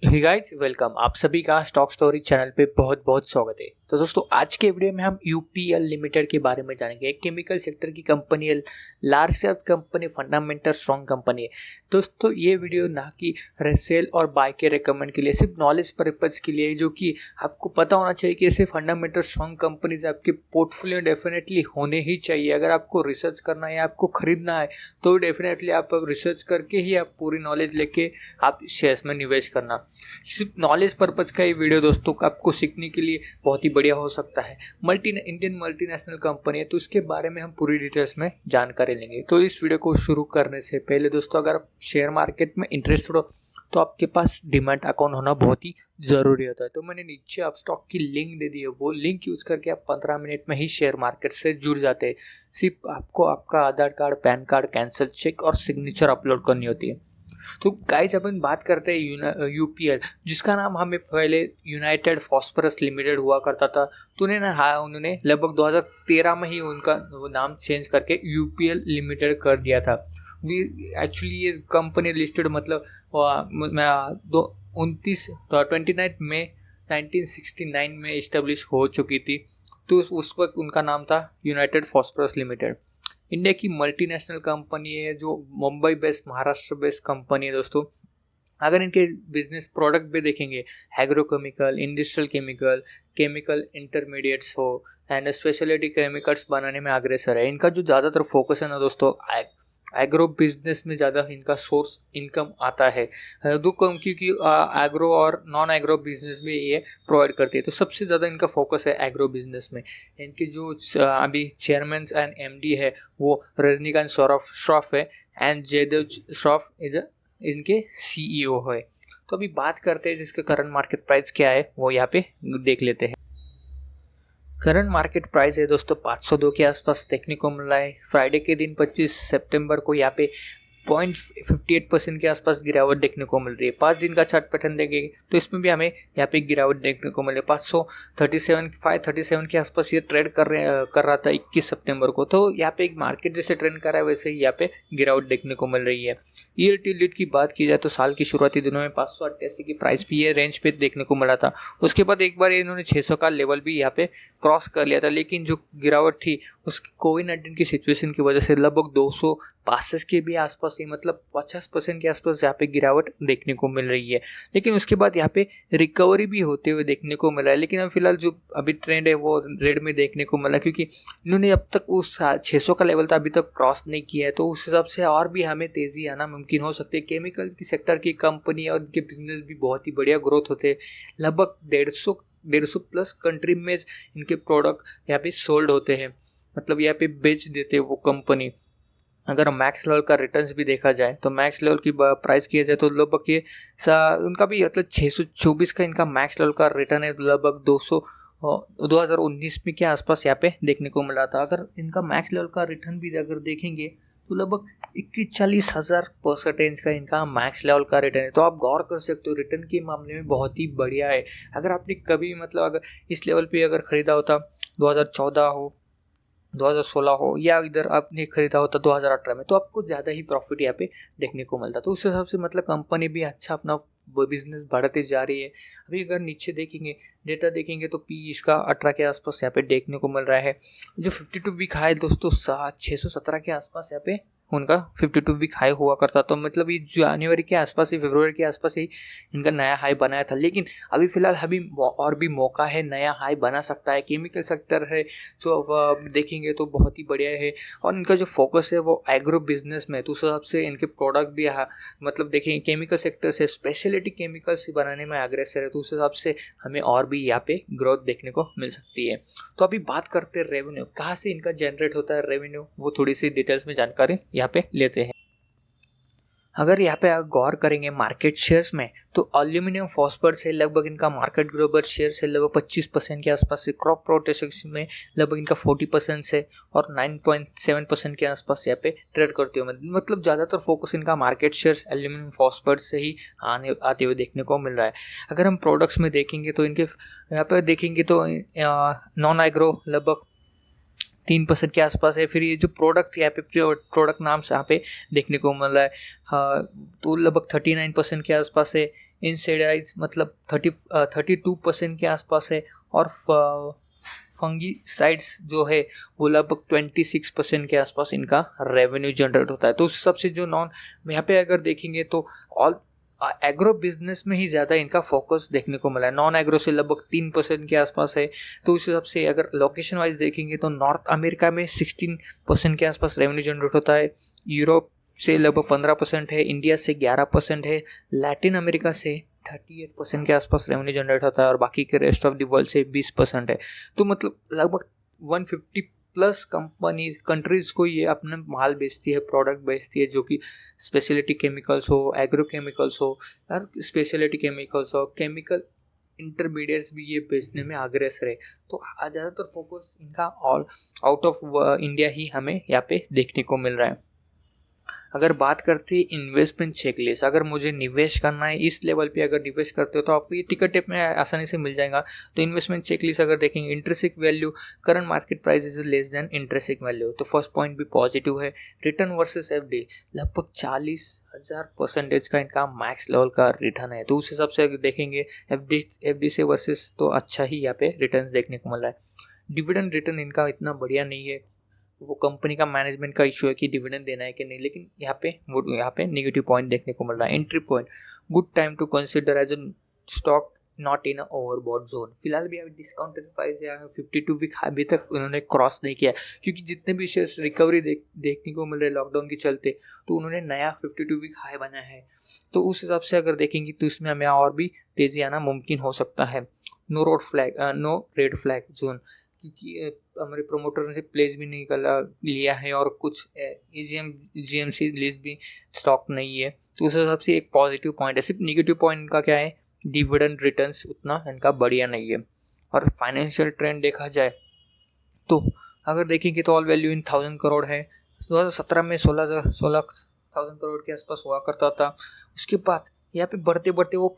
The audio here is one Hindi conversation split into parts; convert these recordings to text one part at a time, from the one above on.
Hey guys, welcome. आप सभी का स्टॉक स्टोरी चैनल पे बहुत बहुत स्वागत है। तो दोस्तों, आज के वीडियो में हम यूपीएल लिमिटेड के बारे में जानेंगे। एक केमिकल सेक्टर की कंपनी है, large cap company, fundamental strong company है। दोस्तों, ये वीडियो ना कि सेल और बाय के रिकमेंड के लिए, सिर्फ नॉलेज पर्पज के लिए, जो कि आपको पता होना चाहिए कि ऐसे फंडामेंटल स्ट्रॉन्ग कंपनीज आपके पोर्टफोलियो डेफिनेटली होने ही चाहिए। अगर आपको रिसर्च करना है, आपको खरीदना है, तो डेफिनेटली आप रिसर्च करके ही आप पूरी नॉलेज लेके आप शेयर्स में निवेश करना। सिर्फ नॉलेज पर्पज का ये वीडियो दोस्तों आपको सीखने के लिए बहुत ही बढ़िया हो सकता है। इंडियन मल्टीनेशनल कंपनी है, तो इसके बारे में हम पूरी डिटेल्स में जानकारी लेंगे। तो इस वीडियो को शुरू करने से पहले दोस्तों, अगर आप शेयर मार्केट में इंटरेस्टेड हो तो आपके पास डिमैट अकाउंट होना बहुत ही ज़रूरी होता है। तो मैंने नीचे आप स्टॉक की लिंक दे दी है, वो लिंक यूज़ करके आप 15 मिनट में ही शेयर मार्केट से जुड़ जाते हैं। सिर्फ आपको आपका Aadhaar card, PAN card, cancel cheque और सिग्नेचर अपलोड करनी होती है। तो गाइस, अपन बात करते हैं यूपीएल, जिसका नाम हमें पहले यूनाइटेड फॉस्फरस लिमिटेड हुआ करता था। तो उन्होंने लगभग 2013 में ही उनका वो नाम चेंज करके यूपीएल लिमिटेड कर दिया था। एक्चुअली ये कंपनी लिस्टेड मतलब 29 मई 1969 में इस्टेब्लिश हो चुकी थी। तो उस वक्त उनका नाम था यूनाइटेड फॉस्फरस लिमिटेड। इंडिया की मल्टीनेशनल कंपनी है, जो Mumbai based, Maharashtra based company है दोस्तों। अगर इनके बिजनेस प्रोडक्ट भी देखेंगे, agrochemical, industrial chemical, chemical intermediates हो एंड स्पेशलिटी केमिकल्स बनाने में अग्रसर है। इनका जो ज़्यादातर फोकस है ना दोस्तों, एग्रो बिजनेस में ज़्यादा इनका सोर्स इनकम आता है। क्योंकि एग्रो और नॉन एग्रो बिजनेस भी ये प्रोवाइड करती है, तो सबसे ज़्यादा इनका फोकस है एग्रो बिजनेस में। इनके जो अभी चेयरमैन एंड एमडी है वो रजनीकांत श्रॉफ है एंड जयदेव श्रॉफ इनके सीईओ है। तो अभी बात करते हैं जिसका करंट मार्केट प्राइस क्या है, वो यहाँ पे देख लेते हैं। करंट मार्केट प्राइस है दोस्तों 502 के आसपास देखने को मिल रहा है। फ्राइडे के दिन 25 सितंबर को यहाँ पे 0.58% के आसपास गिरावट देखने को मिल रही है। 5 दिन का चार्ट पैटर्न देखेंगे तो इसमें भी हमें यहाँ पे गिरावट देखने को मिल रही है। 537 के आसपास ये ट्रेड कर रहा था 21 सितंबर को। तो यहाँ पे एक मार्केट जैसे ट्रेंड कर रहा है, वैसे ही यहाँ पे गिरावट देखने को मिल रही है। ईयर टी लीड की बात की जाए तो साल की शुरुआती दिनों में 588 की प्राइस भी ये रेंज पे देखने को मिला था। उसके बाद एक बार इन्होंने 600 का लेवल भी यहाँ पे क्रॉस कर लिया था, लेकिन जो गिरावट थी उसकी कोविड-19 की सिचुएशन की वजह से लगभग 265 के भी आसपास ही, मतलब 50% के आसपास यहाँ पे गिरावट देखने को मिल रही है। लेकिन उसके बाद यहाँ पे रिकवरी भी होते हुए देखने को मिला है। लेकिन अब फिलहाल जो अभी ट्रेंड है वो रेड में देखने को मिला, क्योंकि इन्होंने अब तक उस 600 का लेवल था अभी तक क्रॉस नहीं किया है। तो उस हिसाब से और भी हमें तेज़ी आना मुमकिन हो सकती है। केमिकल की सेक्टर की कंपनी और उनके बिजनेस भी बहुत ही बढ़िया ग्रोथ होते हैं। लगभग 150 प्लस कंट्री में इनके प्रोडक्ट यहाँ पे सोल्ड होते हैं, मतलब यहाँ पे बेच देते हैं वो कंपनी। अगर मैक्स लेवल का रिटर्न्स भी देखा जाए तो मैक्स लेवल की प्राइस किया जाए तो लगभग ये उनका भी मतलब 624 का इनका मैक्स लेवल का रिटर्न है। लगभग 2019 में के आसपास यहाँ पे देखने को मिला था। अगर इनका मैक्स लेवल का रिटर्न भी अगर देखेंगे तो लगभग 41,000% का इनका मैक्स लेवल का रिटर्न है। तो आप गौर कर सकते हो, रिटर्न के मामले में बहुत ही बढ़िया है। अगर आपने कभी मतलब अगर इस लेवल पे अगर ख़रीदा होता 2014 हो, 2016 हो, या इधर आपने खरीदा होता 2018 में, तो आपको ज़्यादा ही प्रॉफिट यहाँ पे देखने को मिलता। तो उस हिसाब से मतलब कंपनी भी अच्छा अपना बिजनेस बढ़ाती जा रही है। अभी अगर नीचे देखेंगे, डेटा देखेंगे, तो पी इसका 18 के आसपास यहाँ पे देखने को मिल रहा है। जो 52 वीक हाई दोस्तों 617 के आसपास यहाँ पे उनका 52 वीक हाई हुआ करता। तो मतलब ये जनवरी के आसपास ही, फरवरी के आसपास ही इनका नया हाई बनाया था। लेकिन अभी फिलहाल अभी और भी मौका है, नया हाई बना सकता है। केमिकल सेक्टर है जो देखेंगे तो बहुत ही बढ़िया है, और इनका जो फोकस है वो एग्रो बिजनेस में, तो उस हिसाब से इनके प्रोडक्ट भी मतलब देखेंगे केमिकल सेक्टर से स्पेशलिटी केमिकल्स बनाने में अग्रसर है। तो उस हिसाब से हमें और भी यहाँ पे ग्रोथ देखने को मिल सकती है। तो अभी बात करते हैं रेवेन्यू, कहाँ से इनका जनरेट होता है रेवेन्यू, वो थोड़ी सी डिटेल्स में जानकारी यहाँ पे लेते हैं। अगर यहाँ पे गौर करेंगे मार्केट शेयर्स में, तो एल्यूमिनियम फॉस्फेट से लगभग इनका मार्केट ग्लोबल शेयर से लगभग 25% के आसपास से, क्रॉप प्रोटेक्शन में लगभग इनका 40% से, और 9.7% के आसपास यहाँ पे ट्रेड करते हुए, मतलब ज़्यादातर फोकस इनका मार्केट शेयर्स एल्यूमिनियम फॉस्फेट से ही आते हुए देखने को मिल रहा है। अगर हम प्रोडक्ट्स में देखेंगे तो इनके यहाँ पे देखेंगे तो नॉन एग्रो लगभग 3% के आसपास है। फिर ये जो प्रोडक्ट यहाँ पे प्रोडक्ट नाम से यहाँ पे देखने को मिल रहा है, तो लगभग 39% के आसपास है। इंसेक्टिसाइड्स मतलब 32% के आसपास है, और फंगीसाइड्स जो है वो लगभग 26% के आसपास इनका रेवेन्यू जनरेट होता है। तो उस सबसे जो नॉन यहाँ पे अगर देखेंगे तो ऑल एग्रो बिजनेस में ही ज़्यादा इनका फोकस देखने को मिला है। नॉन एग्रो से लगभग 3% के आसपास है। तो उस हिसाब से अगर लोकेशन वाइज देखेंगे तो नॉर्थ अमेरिका में 16% के आसपास रेवेन्यू जनरेट होता है, यूरोप से लगभग 15% है, इंडिया से 11% है, लैटिन अमेरिका से 38% के आसपास रेवेन्यू जनरेट होता है, और बाकी के रेस्ट ऑफ द वर्ल्ड से 20% है। तो मतलब लगभग 150 प्लस कंट्रीज़ को ये अपना माल बेचती है, प्रोडक्ट बेचती है, जो कि स्पेशलिटी केमिकल्स हो, एग्रो केमिकल्स हो, और स्पेशलिटी केमिकल्स हो, केमिकल इंटरमीडिएट्स भी ये बेचने में अग्रेसर है। तो ज़्यादातर फोकस इनका ऑल आउट ऑफ इंडिया ही हमें यहाँ पे देखने को मिल रहा है। अगर बात करते हैं इन्वेस्टमेंट चेकलिस्ट, अगर मुझे निवेश करना है इस लेवल पे अगर निवेश करते हो तो आपको ये टिकट टिप में आसानी से मिल जाएगा। तो इन्वेस्टमेंट चेकलिस्ट अगर देखेंगे, intrinsic value, current market price is less than intrinsic value, तो फर्स्ट पॉइंट भी पॉजिटिव है। रिटर्न वर्सेस एफडी, लगभग 40,000% का इनका मैक्स लेवल का रिटर्न है। तो उस हिसाब से अगर देखेंगे एफडी से वर्सेस तो अच्छा ही यहाँ पे रिटर्न देखने को मिल रहा है। डिविडेंड रिटर्न इनका इतना बढ़िया नहीं है, वो कंपनी का मैनेजमेंट का इशू है कि डिविडेंड देना है कि नहीं, लेकिन यहाँ पे नेगेटिव पॉइंट देखने को मिल रहा है। Entry point, good time to consider as a stock not in a overbought zone. फिलहाल भी अभी डिस्काउंटेड प्राइस या 52 वीक अभी तक उन्होंने क्रॉस नहीं किया, क्योंकि जितने भी शेयर्स रिकवरी देखने को मिल रहे लॉकडाउन के चलते, तो उन्होंने नया 52 वीक हाई बनाया है। तो उस हिसाब से अगर देखेंगे तो इसमें हमें और भी तेजी आना मुमकिन हो सकता है। नो रेड फ्लैग जोन, क्योंकि हमारे प्रोमोटर ने प्लेस भी नहीं लिया है, और कुछ जीएमसी लिस्ट भी स्टॉक नहीं है। तो उस हिसाब से एक पॉजिटिव पॉइंट है। सिर्फ निगेटिव पॉइंट इनका क्या है, डिविडेंड रिटर्न्स उतना इनका बढ़िया नहीं है। और फाइनेंशियल ट्रेंड देखा जाए तो अगर देखेंगे तो ऑल वैल्यू इन 1000 करोड़ है। 2017 में 16,000 करोड़ के आसपास हुआ करता था। उसके बाद यहाँ पे बढ़ते बढ़ते वो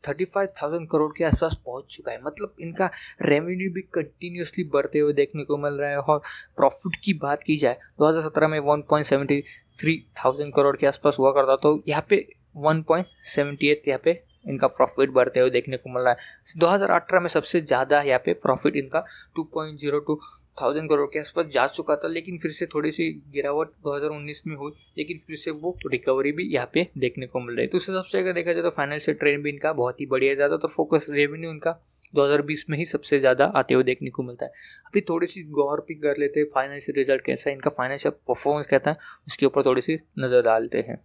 35,000 करोड़ के आसपास पहुंच चुका है। मतलब इनका रेवेन्यू भी कंटिन्यूसली बढ़ते हुए देखने को मिल रहा है। और प्रॉफिट की बात की जाए 2017 में 1.73,000 करोड़ के आसपास हुआ करता, तो यहाँ पे 1.78 यहाँ पे इनका प्रॉफिट बढ़ते हुए देखने को मिल रहा है। 2018 में सबसे ज़्यादा यहाँ पे प्रॉफिट इनका 2.02,000 करोड़ के आसपास जा चुका था, लेकिन फिर से थोड़ी सी गिरावट 2019 में हुई, लेकिन फिर से वो रिकवरी भी यहाँ पे देखने को मिल रही है। तो उस हिसाब से अगर देखा जाए तो फाइनेंशियल ट्रेंड भी इनका बहुत ही बढ़िया, ज़्यादा तो फोकस रेवेन्यू इनका 2020 में ही सबसे ज़्यादा आते हुए देखने को मिलता है। अभी थोड़ी सी गौर भी कर लेते हैं फाइनेंशियल रिजल्ट कैसा है, इनका फाइनेंशियल परफॉर्मेंस कहता है, उसके ऊपर थोड़ी सी नज़र डालते हैं।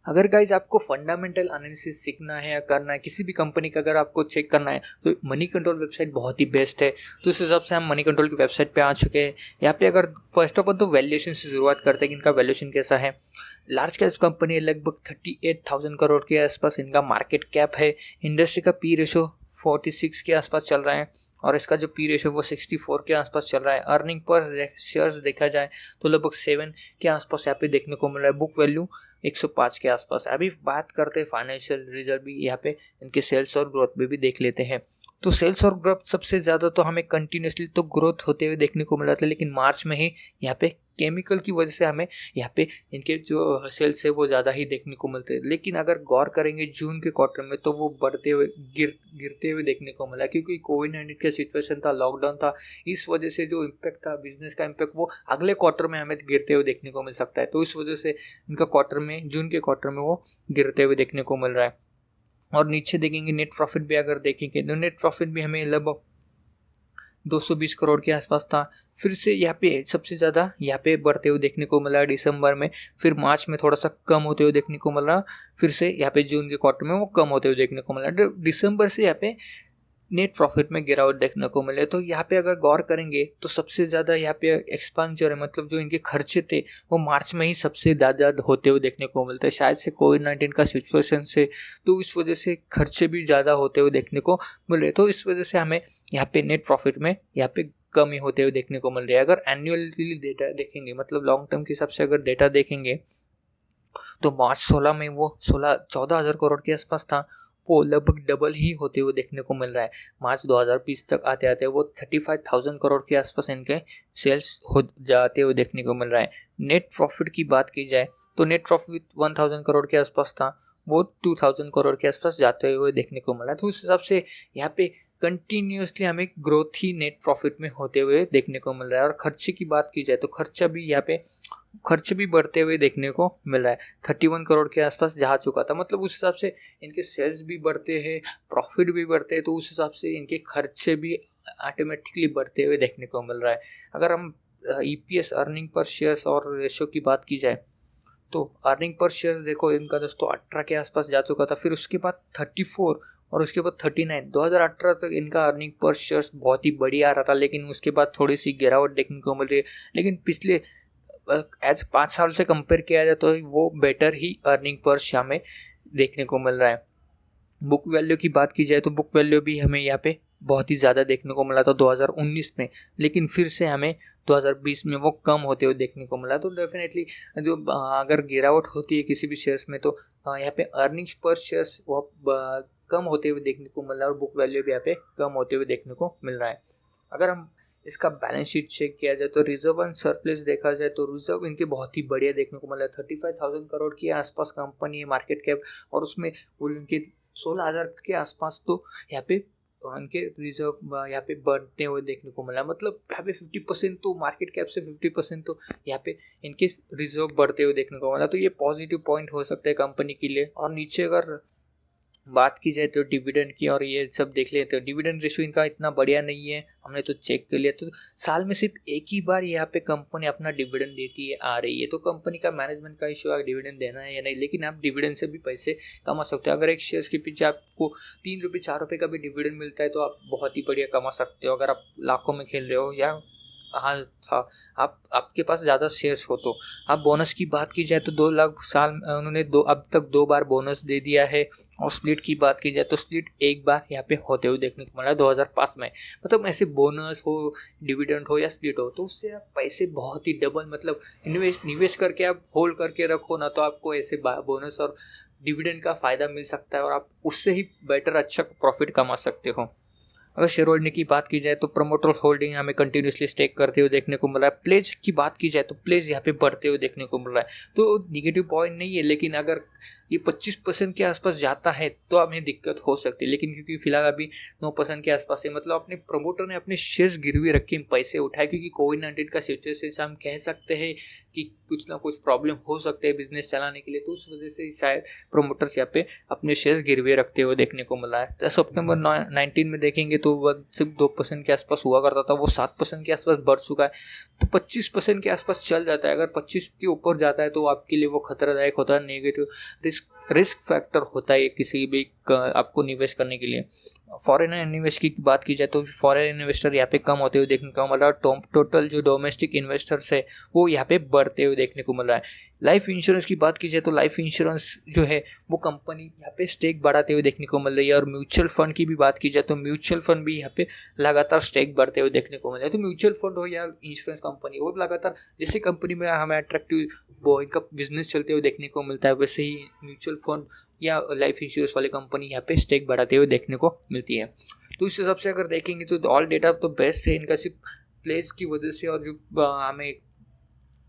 अगर गाइज आपको फंडामेंटल एनालिसिस सीखना है या करना है किसी भी कंपनी का, अगर आपको चेक करना है तो मनी कंट्रोल वेबसाइट बहुत ही बेस्ट है। तो उस हिसाब से हम मनी कंट्रोल की वेबसाइट पे आ चुके हैं। यहाँ पे अगर फर्स्ट ऑफ ऑल तो वैल्यूएशन से शुरुआत करते हैं कि इनका वैल्यूएशन कैसा है। लार्ज कैप कंपनी है, लगभग 38,000 करोड़ के आसपास इनका मार्केट कैप है। इंडस्ट्री का पी रेशो 46 के आसपास चल रहा है, और इसका जो पी रेशो वो 64 के आसपास चल रहा है। अर्निंग पर शेयर्स देखा जाए तो लगभग 7 के आसपास यहाँ पे देखने को मिल रहा है। बुक वैल्यू 105 के आसपास। अभी बात करते हैं फाइनेंशियल रिजल्ट भी, यहाँ पे इनके सेल्स और ग्रोथ में भी देख लेते हैं। तो सेल्स और ग्रोथ सबसे ज़्यादा तो हमें कंटिन्यूसली तो ग्रोथ होते हुए देखने को मिला था, लेकिन मार्च में ही यहाँ पे केमिकल की वजह से हमें यहाँ पे इनके जो सेल्स है वो ज़्यादा ही देखने को मिलते हैं। लेकिन अगर गौर करेंगे जून के क्वार्टर में तो वो बढ़ते हुए गिरते हुए देखने को मिला, क्योंकि कोविड-19 का सिचुएशन था, लॉकडाउन था, इस वजह से जो इम्पैक्ट था बिजनेस का इम्पैक्ट वो अगले क्वार्टर में हमें गिरते हुए देखने को मिल सकता है। तो इस वजह से इनका क्वार्टर में, जून के क्वार्टर में वो गिरते हुए देखने को मिल रहा है। और नीचे देखेंगे नेट प्रॉफिट भी अगर देखेंगे तो नेट प्रॉफिट भी हमें लगभग 220 करोड़ के आसपास था। फिर से यहाँ पे सबसे ज़्यादा यहाँ पे बढ़ते हुए देखने को मिला दिसंबर में, फिर मार्च में थोड़ा सा कम होते हुए देखने को मिला, फिर से यहाँ पे जून के क्वार्टर में वो कम होते हुए देखने को मिला। दिसंबर से यहाँ पे नेट प्रॉफिट में गिरावट देखने को मिले। तो यहाँ पे अगर गौर करेंगे तो सबसे ज़्यादा यहाँ पे एक्सपेंडिचर है, मतलब जो इनके खर्चे थे वो मार्च में ही सबसे ज़्यादा होते हुए देखने को मिलते हैं। शायद से कोविड-19 का सिचुएशन से, तो इस वजह से खर्चे भी ज़्यादा होते हुए देखने को मिल रहे। तो इस वजह से हमें यहाँ पे नेट प्रॉफिट में यहाँ पे कमी होते हुए देखने को मिल रही है। अगर एनुअली डेटा देखेंगे, मतलब लॉन्ग टर्म के हिसाब से अगर डेटा देखेंगे तो मार्च 16 में वो 14,000 करोड़ के आसपास था, वो लगभग डबल ही होते हुए देखने को मिल रहा है। मार्च 2020 तक आते आते वो 35,000 करोड़ के आसपास इनके सेल्स हो जाते हुए देखने को मिल रहा है। नेट प्रॉफिट की बात की जाए तो नेट प्रॉफिट 1,000 करोड़ के आसपास था, वो 2000 करोड़ के आसपास जाते हुए देखने को मिला। तो उस हिसाब से यहाँ पे कंटिन्यूसली हमें ग्रोथ ही नेट प्रॉफिट में होते हुए देखने को मिल रहा है। और खर्चे की बात की जाए तो खर्चा भी यहाँ पे खर्च भी बढ़ते हुए देखने को मिल रहा है। 31 करोड़ के आसपास जा चुका था, मतलब उस हिसाब से इनके सेल्स भी बढ़ते हैं, प्रॉफिट भी बढ़ते हैं, तो उस हिसाब से इनके खर्चे भी ऑटोमेटिकली बढ़ते हुए देखने को मिल रहा है। अगर हम EPS अर्निंग पर शेयर्स और रेशो की बात की जाए तो अर्निंग पर शेयर देखो इनका दोस्तों 18 के आसपास जा चुका था, फिर उसके बाद 34 और उसके बाद 39। 2018 तक इनका अर्निंग पर शेयर्स बहुत ही बढ़िया आ रहा था, लेकिन उसके बाद थोड़ी सी गिरावट देखने को मिल रही है। लेकिन पिछले एज 5 साल से कंपेयर किया जाए तो वो बेटर ही अर्निंग पर शेयर में देखने को मिल रहा है। बुक वैल्यू की बात की जाए तो बुक वैल्यू भी हमें यहाँ पे बहुत ही ज़्यादा देखने को मिला था 2019 में, लेकिन फिर से हमें 2020 में वो कम होते हुए देखने को मिला। तो डेफिनेटली जो अगर गिरावट होती है किसी भी शेयर्स में तो यहाँ पे अर्निंग्स पर शेयर्स वो कम होते हुए देखने को मिल रहा है और बुक वैल्यू भी यहाँ पे कम होते हुए देखने को मिल रहा है। अगर हम इसका बैलेंस शीट चेक किया जाए तो रिजर्व एंड सरप्लस देखा जाए तो रिजर्व इनके बहुत ही बढ़िया देखने को मिला है। 35,000 करोड़ के आसपास कंपनी है मार्केट कैप, और उसमें उनके 16,000 के आसपास तो यहाँ पे उनके रिजर्व यहाँ पे बढ़ते हुए देखने को मिला। मतलब यहाँ पे 50% तो मार्केट कैप से 50% तो यहाँ पे इनके रिजर्व बढ़ते हुए देखने को मिला। तो ये पॉजिटिव पॉइंट हो सकता है कंपनी के लिए। और नीचे अगर बात की जाए तो डिविडेंड की और ये सब देख लेते हैं, डिविडेंड रेशियो इनका इतना बढ़िया नहीं है, हमने तो चेक कर लिया। तो साल में सिर्फ एक ही बार यहाँ पे कंपनी अपना डिविडेंड देती है आ रही है। तो कंपनी का मैनेजमेंट का इशू है डिविडेंड देना है या नहीं, लेकिन आप डिविडेंड से भी पैसे कमा सकते हो। अगर एक शेयर्स के पीछे आपको 3 रुपये 4 रुपये का भी डिविडेंड मिलता है तो आप बहुत ही बढ़िया कमा सकते हो। अगर आप लाखों में खेल रहे हो या हाँ था आपके पास ज़्यादा शेयर्स हो तो। आप बोनस की बात की जाए तो 2 लाख साल उन्होंने अब तक 2 बार बोनस दे दिया है। और स्प्लिट की बात की जाए तो स्प्लिट एक बार यहाँ पे होते हुए देखने को मिला 2005 में। मतलब ऐसे बोनस हो, डिविडेंड हो या स्प्लिट हो तो उससे आप पैसे बहुत ही डबल, मतलब निवेश करके आप होल्ड करके रखो ना तो आपको ऐसे बोनस और डिविडेंड का फ़ायदा मिल सकता है और आप उससे ही बेटर अच्छा प्रॉफिट कमा सकते हो। अगर शेयर होल्डिंग की बात की जाए तो प्रमोटर होल्डिंग हमें कंटिन्यूसली स्टेक करते हुए देखने को मिल रहा है। प्लेज की बात की जाए तो प्लेज यहाँ पे बढ़ते हुए देखने को मिल रहा है। तो निगेटिव पॉइंट नहीं है, लेकिन अगर ये 25% के आसपास जाता है तो हमें दिक्कत हो सकती है। लेकिन क्योंकि फिलहाल अभी 9% के आसपास है, मतलब अपने प्रमोटर ने अपने शेयर्स गिरवी रखे पैसे उठाए, क्योंकि कोविड-19 का सिचुएशन हम कह सकते हैं कि कुछ ना कुछ प्रॉब्लम हो सकते हैं बिजनेस चलाने के लिए। तो उस वजह से शायद प्रमोटर्स यहाँ पे अपने शेयर्स गिरवी रखते हुए देखने को मिला है। तो सितंबर 19 में देखेंगे तो वह सिर्फ 2% के आसपास हुआ करता था, वो 7% के आसपास बढ़ चुका है। तो 25% के आसपास चल जाता है। अगर 25 के ऊपर जाता है तो आपके लिए वो खतरादायक होता है, नेगेटिव रिस्क फैक्टर होता है किसी भी आपको निवेश करने के लिए। फॉरेन इन्वेस्ट की बात की जाए तो फॉरेन इन्वेस्टर यहाँ पे कम होते हुए देखने को मिल रहा है। टोटल जो डोमेस्टिक इन्वेस्टर्स है वो यहाँ पे बढ़ते हुए देखने को मिल रहा है। लाइफ इंश्योरेंस की बात की जाए तो लाइफ इंश्योरेंस जो है वो कंपनी यहाँ पे स्टेक बढ़ाते हुए देखने को मिल रही है। और म्यूचुअल फंड की भी बात की जाए तो म्यूचुअल फंड भी यहाँ पे लगातार स्टेक बढ़ते हुए देखने को मिल रहा है। तो म्यूचुअल फंड हो या इंश्योरेंस कंपनी, वो लगातार जैसे कंपनी में हमें अट्रैक्टिव वो इनका बिजनेस चलते हुए देखने को मिलता है, वैसे ही म्यूचुअल फंड या लाइफ इंश्योरेंस वाली कंपनी यहाँ पे स्टेक बढ़ाते हुए देखने को मिलती है। तो इस हिसाब से अगर देखेंगे तो ऑल डेटा तो बेस्ट है इनका, सिर्फ प्लेस की वजह से और जो हमें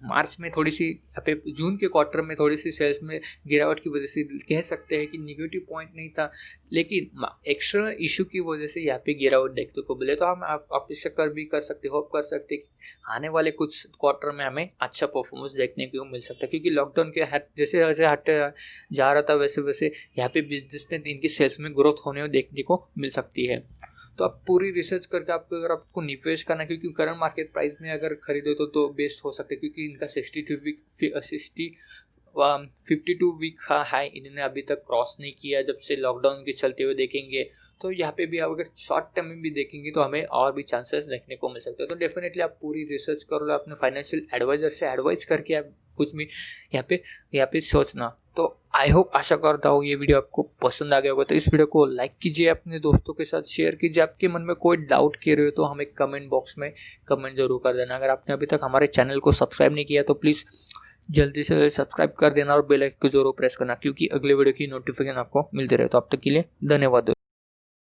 मार्च में थोड़ी सी यहाँ पे जून के क्वार्टर में थोड़ी सी सेल्स में गिरावट की वजह से कह सकते हैं कि निगेटिव पॉइंट नहीं था, लेकिन एक्सटर्नल इशू की वजह से यहाँ पे गिरावट देखने को मिले। तो हम अपेक्षा कर भी कर सकते, होप कर सकते कि आने वाले कुछ क्वार्टर में हमें अच्छा परफॉर्मेंस देखने को मिल सकता है, क्योंकि लॉकडाउन के जैसे जैसे हट जा रहा था वैसे वैसे यहाँ पे बिजनेस में इनकी सेल्स में ग्रोथ होने देखने को मिल सकती है। तो आप पूरी रिसर्च करके अगर आपको निवेश करना है, क्योंकि करंट मार्केट प्राइस में अगर खरीदो तो बेस्ट हो सकता है, क्योंकि इनका 52 वीक का हाई इन्होंने अभी तक क्रॉस नहीं किया जब से लॉकडाउन के चलते हुए देखेंगे। तो यहाँ पे भी अगर शॉर्ट टर्म में भी देखेंगे तो हमें और भी चांसेस देखने को मिल सकते हैं। तो डेफिनेटली आप पूरी रिसर्च कर लो, अपने फाइनेंशियल एडवाइजर से एडवाइस करके आप कुछ भी यहाँ पे सोचना। तो आई होप, आशा करता हूँ ये वीडियो आपको पसंद आ गया होगा। तो इस वीडियो को लाइक कीजिए, अपने दोस्तों के साथ शेयर कीजिए। आपके मन में कोई डाउट के रहे हो तो हमें कमेंट बॉक्स में कमेंट जरूर कर देना। अगर आपने अभी तक हमारे चैनल को सब्सक्राइब नहीं किया तो प्लीज़ जल्दी से सब्सक्राइब कर देना और बेल आइकन को जरूर प्रेस करना, क्योंकि अगले वीडियो की नोटिफिकेशन आपको मिलती रहे। तो अब तक के लिए धन्यवाद।